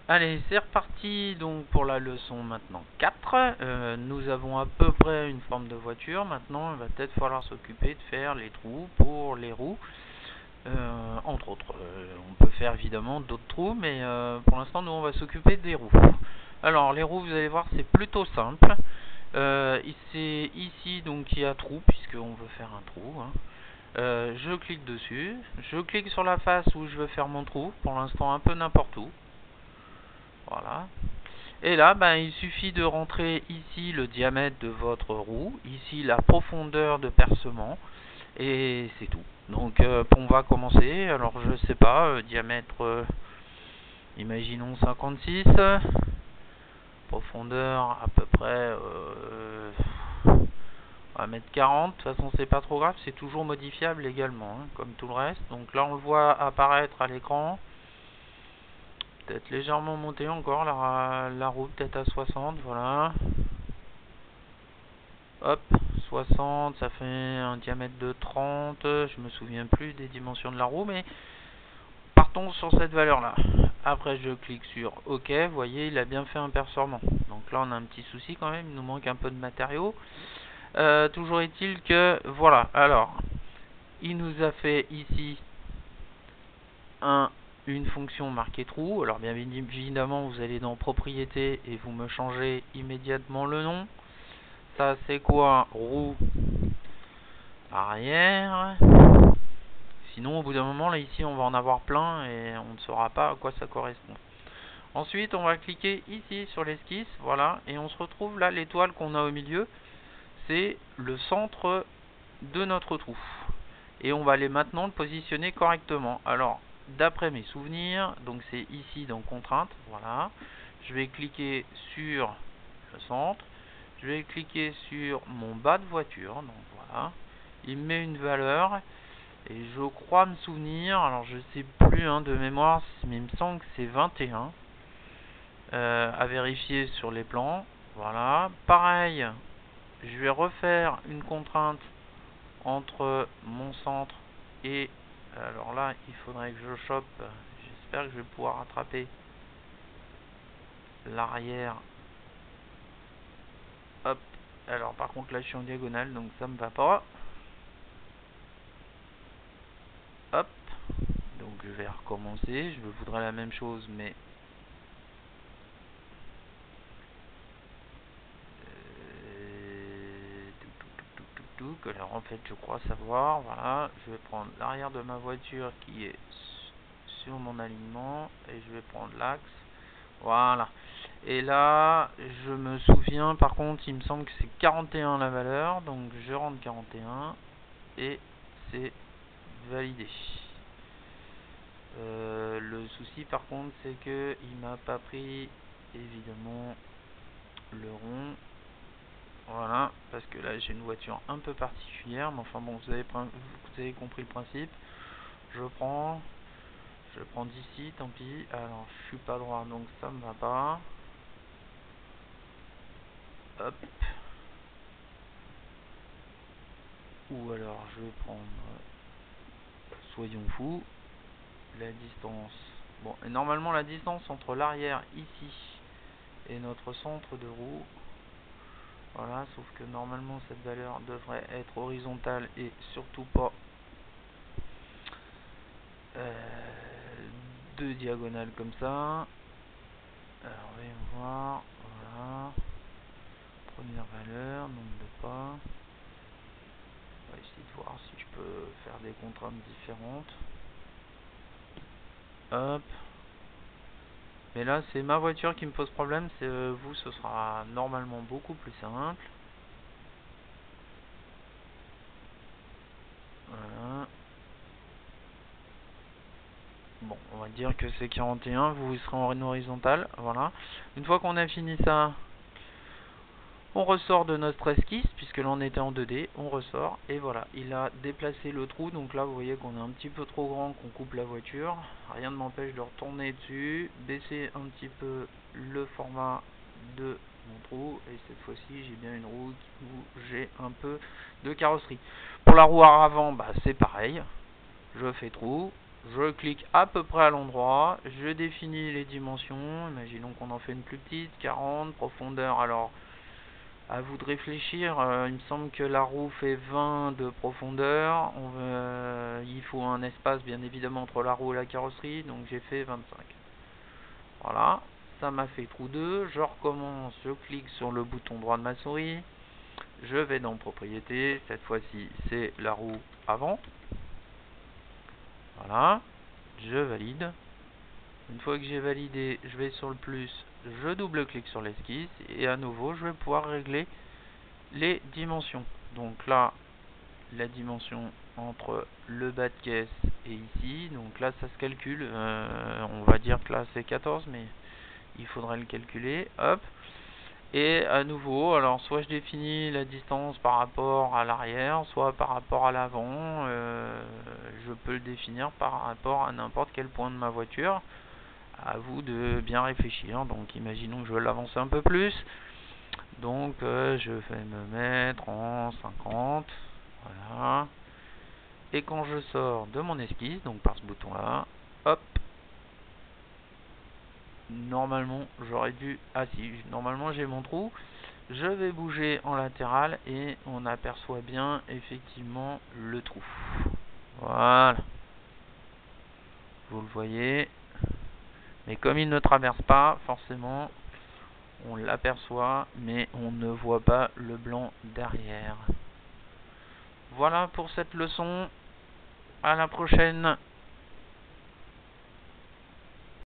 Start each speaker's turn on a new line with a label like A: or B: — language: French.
A: Allez, c'est reparti donc pour la leçon maintenant 4. Nous avons à peu près une forme de voiture. Maintenant, il va peut-être falloir s'occuper de faire les trous pour les roues. Entre autres, on peut faire évidemment d'autres trous, mais pour l'instant, nous, on va s'occuper des roues. Alors, les roues, vous allez voir, c'est plutôt simple. C'est ici donc il y a trou, puisqu'on veut faire un trou. Je clique dessus. Je clique sur la face où je veux faire mon trou. Pour l'instant, un peu n'importe où. Voilà. Et là, il suffit de rentrer ici le diamètre de votre roue, ici la profondeur de percement, et c'est tout. Donc, on va commencer. Alors, je sais pas, diamètre, imaginons 56, profondeur à peu près 1,40 m. De toute façon, c'est pas trop grave, c'est toujours modifiable également, comme tout le reste. Donc là, on le voit apparaître à l'écran. Peut-être légèrement monter encore la roue, peut-être à 60, voilà. Hop, 60, ça fait un diamètre de 30, je me souviens plus des dimensions de la roue, mais partons sur cette valeur-là. Après, je clique sur OK, vous voyez, il a bien fait un percement. Donc là, on a un petit souci quand même, il nous manque un peu de matériaux. Toujours est-il que, voilà, alors, il nous a fait ici une fonction marquée trou. Alors bien évidemment, vous allez dans propriétés et vous me changez immédiatement le nom. Ça c'est quoi? Roue arrière. Sinon au bout d'un moment là ici on va en avoir plein et on ne saura pas à quoi ça correspond. Ensuite on va cliquer ici sur l'esquisse, voilà, et on se retrouve là, l'étoile qu'on a au milieu, c'est le centre de notre trou. Et on va aller maintenant le positionner correctement. Alors d'après mes souvenirs, donc c'est ici dans contrainte, voilà. Je vais cliquer sur le centre, je vais cliquer sur mon bas de voiture, donc voilà. Il me met une valeur, et je crois me souvenir, alors je sais plus de mémoire, mais il me semble que c'est 21. À vérifier sur les plans, voilà. Pareil, je vais refaire une contrainte entre mon centre et, alors là il faudrait que je chope, j'espère que je vais pouvoir rattraper l'arrière. Hop, alors par contre là je suis en diagonale donc ça me va pas. Hop, donc je vais recommencer, je voudrais la même chose mais alors en fait je crois savoir, voilà, je vais prendre l'arrière de ma voiture qui est sur mon alignement et je vais prendre l'axe, voilà. Et là je me souviens par contre, il me semble que c'est 41 la valeur, donc je rentre 41 et c'est validé. Le souci par contre c'est que il m'a pas pris évidemment le rond. Voilà, parce que là j'ai une voiture un peu particulière, mais enfin bon, vous avez compris le principe. Je prends d'ici, tant pis. Alors je suis pas droit, donc ça me va pas. Hop. Ou alors je vais prendre, soyons fous, la distance. Bon, et normalement la distance entre l'arrière ici et notre centre de roue, voilà, sauf que normalement cette valeur devrait être horizontale et surtout pas deux diagonales comme ça. Alors voyons voir, voilà, première valeur, nombre de pas. On va essayer de voir si je peux faire des contraintes différentes. Hop. Mais là c'est ma voiture qui me pose problème, c'est vous, ce sera normalement beaucoup plus simple. Voilà. Bon, on va dire que c'est 41, vous serez en horizontal, voilà. Une fois qu'on a fini ça, on ressort de notre esquisse, puisque là on était en 2D, on ressort, et voilà, il a déplacé le trou, donc là vous voyez qu'on est un petit peu trop grand, qu'on coupe la voiture, rien ne m'empêche de retourner dessus, baisser un petit peu le format de mon trou, et cette fois-ci j'ai bien une roue où j'ai un peu de carrosserie. Pour la roue avant, c'est pareil, je fais trou, Je clique à peu près à l'endroit, je définis les dimensions, imaginons qu'on en fait une plus petite, 40, profondeur, alors à vous de réfléchir, il me semble que la roue fait 20 de profondeur, il faut un espace bien évidemment entre la roue et la carrosserie, donc j'ai fait 25. Voilà, ça m'a fait trou 2, je recommence, je clique sur le bouton droit de ma souris, je vais dans propriétés, cette fois-ci c'est la roue avant. Voilà, je valide. Une fois que j'ai validé, je vais sur le plus, je double-clique sur l'esquisse et à nouveau je vais pouvoir régler les dimensions. Donc là, la dimension entre le bas de caisse et ici, donc là ça se calcule, on va dire que là c'est 14 mais il faudrait le calculer, hop. Et à nouveau, alors soit je définis la distance par rapport à l'arrière, soit par rapport à l'avant, je peux le définir par rapport à n'importe quel point de ma voiture. À vous de bien réfléchir. Donc imaginons que je veux l'avancer un peu plus, donc je vais me mettre en 50, voilà. Et quand je sors de mon esquisse, donc par ce bouton là, hop, normalement j'aurais dû, ah si, normalement j'ai mon trou. Je vais bouger en latéral et on aperçoit bien effectivement le trou. Voilà, vous le voyez. Mais comme il ne traverse pas, forcément, on l'aperçoit, mais on ne voit pas le blanc derrière. Voilà pour cette leçon. À la prochaine.